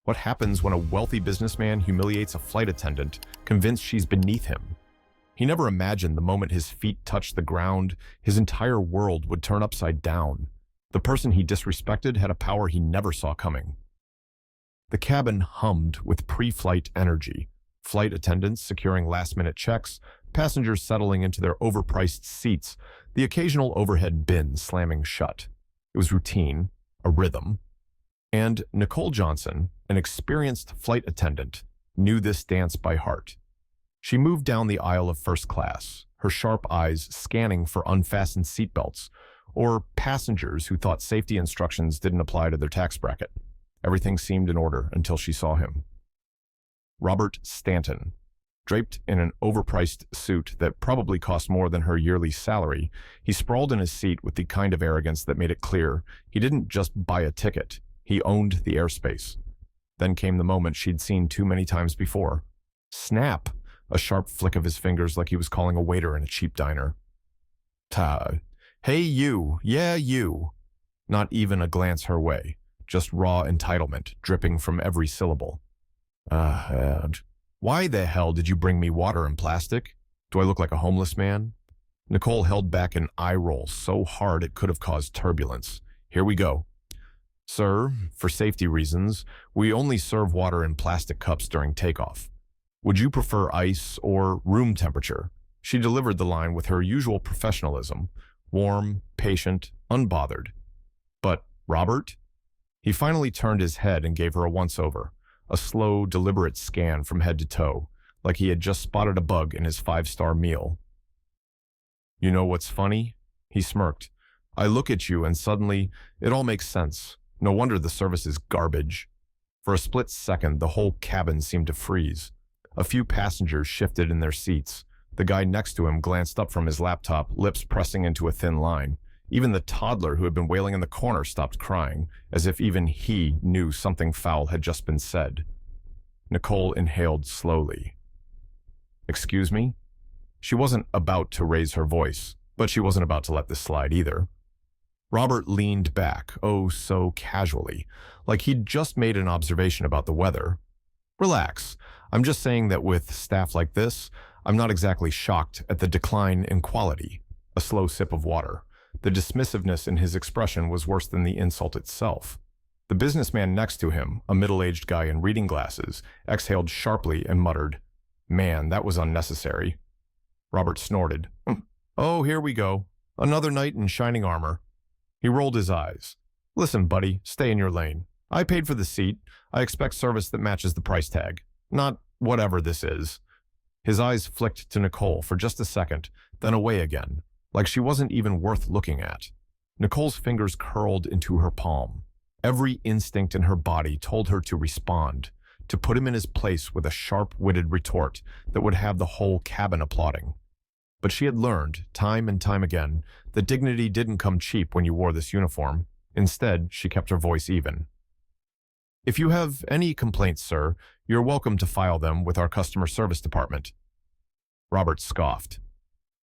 What happens when a wealthy businessman humiliates a flight attendant, convinced she's beneath him? He never imagined the moment his feet touched the ground, his entire world would turn upside down. The person he disrespected had a power he never saw coming. The cabin hummed with pre-flight energy. Flight attendants securing last-minute checks, passengers settling into their overpriced seats, the occasional overhead bin slamming shut. It was routine, a rhythm. And Nicole Johnson, an experienced flight attendant, knew this dance by heart. She moved down the aisle of first class, her sharp eyes scanning for unfastened seatbelts or passengers who thought safety instructions didn't apply to their tax bracket. Everything seemed in order until she saw him. Robert Stanton, draped in an overpriced suit that probably cost more than her yearly salary, he sprawled in his seat with the kind of arrogance that made it clear he didn't just buy a ticket, he owned the airspace. Then came the moment she'd seen too many times before. Snap! A sharp flick of his fingers like he was calling a waiter in a cheap diner. Hey you, yeah you. Not even a glance her way, just raw entitlement dripping from every syllable. Why the hell did you bring me water in plastic? Do I look like a homeless man? Nicole held back an eye roll so hard it could have caused turbulence. Here we go. Sir, for safety reasons, we only serve water in plastic cups during takeoff. Would you prefer ice or room temperature? She delivered the line with her usual professionalism, warm, patient, unbothered. But Robert? He finally turned his head and gave her a once-over, a slow, deliberate scan from head to toe, like he had just spotted a bug in his five-star meal. You know what's funny? He smirked. I look at you and suddenly, it all makes sense. No wonder the service is garbage. For a split second, the whole cabin seemed to freeze. A few passengers shifted in their seats. The guy next to him glanced up from his laptop, lips pressing into a thin line. Even the toddler who had been wailing in the corner stopped crying, as if even he knew something foul had just been said. Nicole inhaled slowly. Excuse me? She wasn't about to raise her voice, but she wasn't about to let this slide either. Robert leaned back, oh so casually, like he'd just made an observation about the weather. Relax. I'm just saying that with staff like this, I'm not exactly shocked at the decline in quality. A slow sip of water. The dismissiveness in his expression was worse than the insult itself. The businessman next to him, a middle-aged guy in reading glasses, exhaled sharply and muttered, Man, that was unnecessary. Robert snorted. Oh, here we go. Another knight in shining armor. He rolled his eyes. Listen, buddy, stay in your lane. I paid for the seat. I expect service that matches the price tag. Not whatever this is. His eyes flicked to Nicole for just a second, then away again, like she wasn't even worth looking at. Nicole's fingers curled into her palm. Every instinct in her body told her to respond, to put him in his place with a sharp-witted retort that would have the whole cabin applauding. But she had learned, time and time again, that dignity didn't come cheap when you wore this uniform. Instead, she kept her voice even. If you have any complaints, sir, you're welcome to file them with our customer service department. Robert scoffed.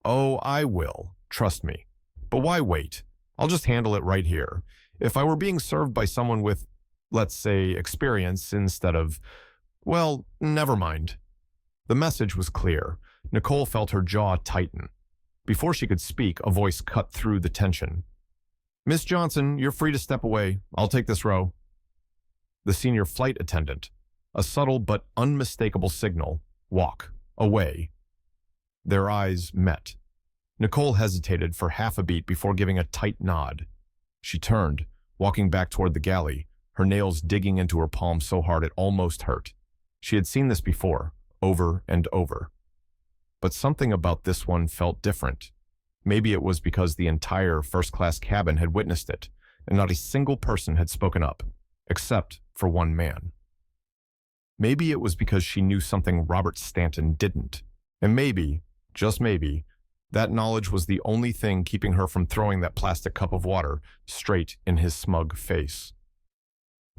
Oh, I will. Trust me. But why wait? I'll just handle it right here. If I were being served by someone with, let's say, experience instead of, well, never mind. The message was clear. Nicole felt her jaw tighten. Before she could speak, a voice cut through the tension. Miss Johnson, you're free to step away. I'll take this row. The senior flight attendant, a subtle but unmistakable signal, walk, away. Their eyes met. Nicole hesitated for half a beat before giving a tight nod. She turned, walking back toward the galley, her nails digging into her palm so hard it almost hurt. She had seen this before, over and over. But something about this one felt different. Maybe it was because the entire first-class cabin had witnessed it, and not a single person had spoken up, except for one man. Maybe it was because she knew something Robert Stanton didn't. And maybe, just maybe, that knowledge was the only thing keeping her from throwing that plastic cup of water straight in his smug face.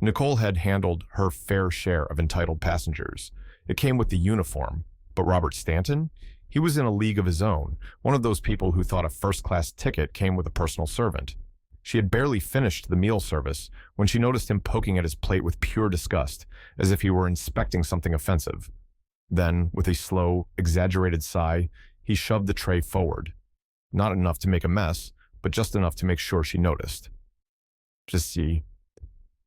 Nicole had handled her fair share of entitled passengers. It came with the uniform. But Robert Stanton? He was in a league of his own, one of those people who thought a first-class ticket came with a personal servant. She had barely finished the meal service when she noticed him poking at his plate with pure disgust, as if he were inspecting something offensive. Then, with a slow, exaggerated sigh, he shoved the tray forward. Not enough to make a mess, but just enough to make sure she noticed. Just see.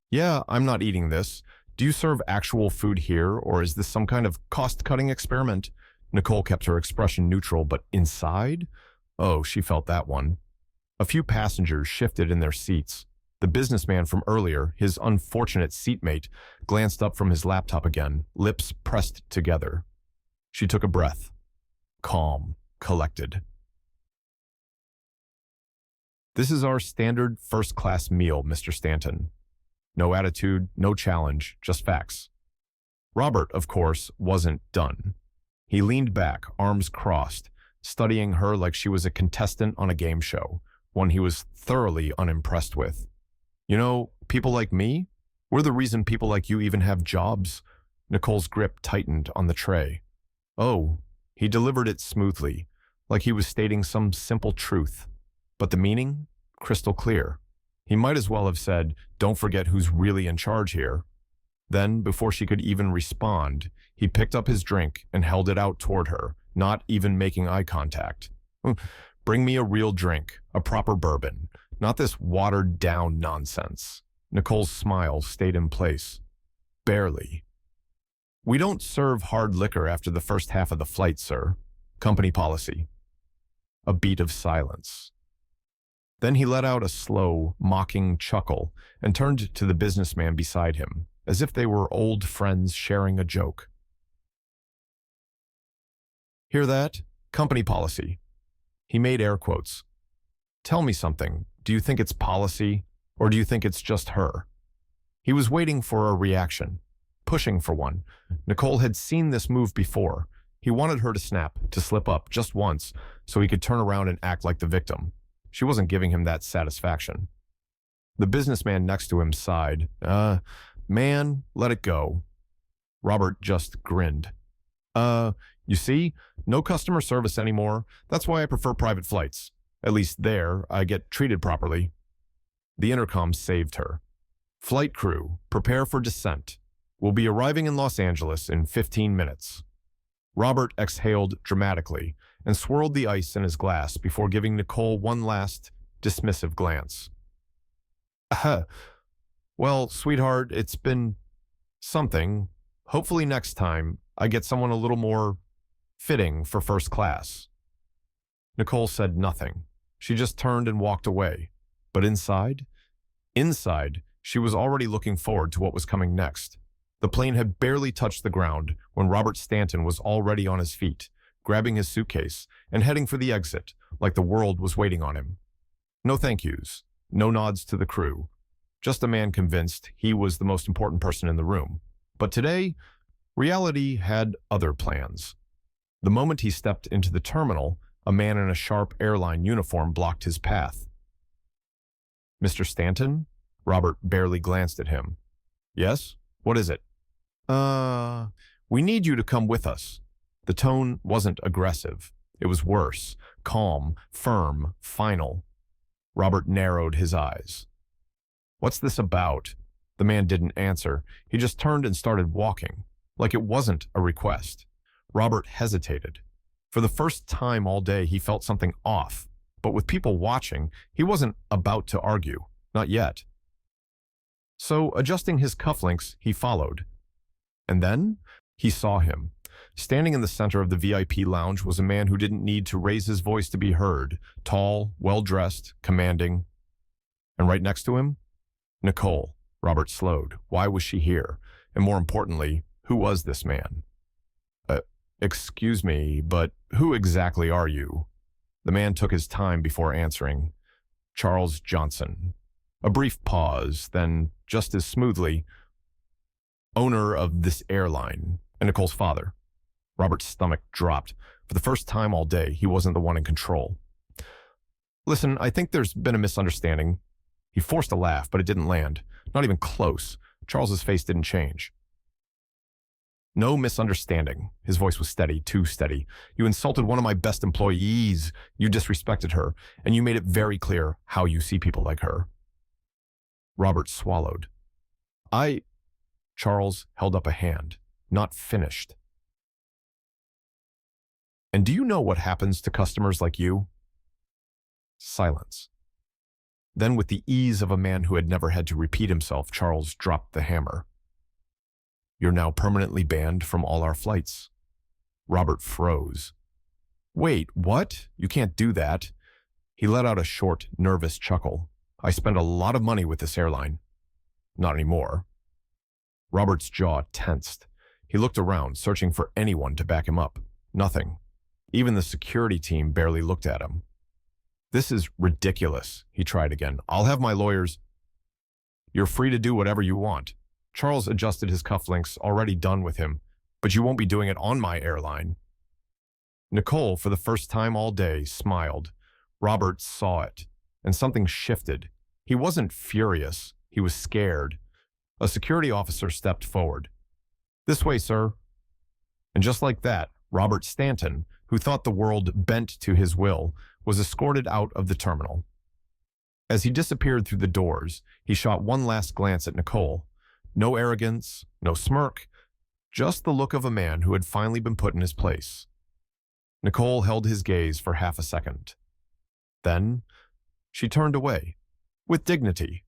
Yeah, I'm not eating this. Do you serve actual food here, or is this some kind of cost-cutting experiment? Nicole kept her expression neutral, but inside? Oh, she felt that one. A few passengers shifted in their seats. The businessman from earlier, his unfortunate seatmate, glanced up from his laptop again, lips pressed together. She took a breath. Calm, collected. This is our standard first-class meal, Mr. Stanton. No attitude, no challenge, just facts. Robert, of course, wasn't done. He leaned back, arms crossed, studying her like she was a contestant on a game show, one he was thoroughly unimpressed with. You know, people like me? We're the reason people like you even have jobs. Nicole's grip tightened on the tray. Oh, he delivered it smoothly, like he was stating some simple truth. But the meaning? Crystal clear. He might as well have said, "Don't forget who's really in charge here." Then, before she could even respond, he picked up his drink and held it out toward her, not even making eye contact. Bring me a real drink, a proper bourbon, not this watered-down nonsense. Nicole's smile stayed in place. Barely. We don't serve hard liquor after the first half of the flight, sir. Company policy. A beat of silence. Then he let out a slow, mocking chuckle and turned to the businessman beside him, as if they were old friends sharing a joke. Hear that? Company policy. He made air quotes. Tell me something. Do you think it's policy, or do you think it's just her? He was waiting for a reaction, pushing for one. Nicole had seen this move before. He wanted her to snap, to slip up just once, so he could turn around and act like the victim. She wasn't giving him that satisfaction. The businessman next to him sighed. Man, let it go. Robert just grinned. You see, no customer service anymore. That's why I prefer private flights. At least there, I get treated properly. The intercom saved her. Flight crew, prepare for descent. We'll be arriving in Los Angeles in 15 minutes. Robert exhaled dramatically and swirled the ice in his glass before giving Nicole one last, dismissive glance. Well, sweetheart, it's been something. Hopefully next time I get someone a little more fitting for first class. Nicole said nothing. She just turned and walked away. But inside, she was already looking forward to what was coming next. The plane had barely touched the ground when Robert Stanton was already on his feet, grabbing his suitcase and heading for the exit, like the world was waiting on him. No thank yous, no nods to the crew, just a man convinced he was the most important person in the room. But today, reality had other plans. The moment he stepped into the terminal, a man in a sharp airline uniform blocked his path. Mr. Stanton? Robert barely glanced at him. Yes? What is it? We need you to come with us. The tone wasn't aggressive. It was worse, calm, firm, final. Robert narrowed his eyes. What's this about? The man didn't answer. He just turned and started walking, like it wasn't a request. Robert hesitated. For the first time all day, he felt something off. But with people watching, he wasn't about to argue. Not yet. So, adjusting his cufflinks, he followed. And then, he saw him. Standing in the center of the VIP lounge was a man who didn't need to raise his voice to be heard. Tall, well-dressed, commanding. And right next to him? Nicole. Robert slowed. Why was she here? And more importantly, who was this man? Excuse me, but who exactly are you? The man took his time before answering. Charles Johnson. A brief pause, then, just as smoothly, owner of this airline, and Nicole's father. Robert's stomach dropped. For the first time all day, he wasn't the one in control. Listen, I think there's been a misunderstanding. He forced a laugh, but it didn't land. Not even close. Charles's face didn't change. No misunderstanding. His voice was steady, too steady. You insulted one of my best employees. You disrespected her, and you made it very clear how you see people like her. Robert swallowed. Charles held up a hand. Not finished. And do you know what happens to customers like you? Silence. Then, with the ease of a man who had never had to repeat himself, Charles dropped the hammer. You're now permanently banned from all our flights. Robert froze. Wait, what? You can't do that. He let out a short, nervous chuckle. I spend a lot of money with this airline. Not anymore. Robert's jaw tensed. He looked around, searching for anyone to back him up. Nothing. Even the security team barely looked at him. This is ridiculous, he tried again. I'll have my lawyers. You're free to do whatever you want. Charles adjusted his cufflinks, already done with him, but you won't be doing it on my airline. Nicole, for the first time all day, smiled. Robert saw it, and something shifted. He wasn't furious. He was scared. A security officer stepped forward. This way, sir. And just like that, Robert Stanton, who thought the world bent to his will, was escorted out of the terminal. As he disappeared through the doors, he shot one last glance at Nicole. No arrogance, no smirk, just the look of a man who had finally been put in his place. Nicole held his gaze for half a second. Then, she turned away, with dignity,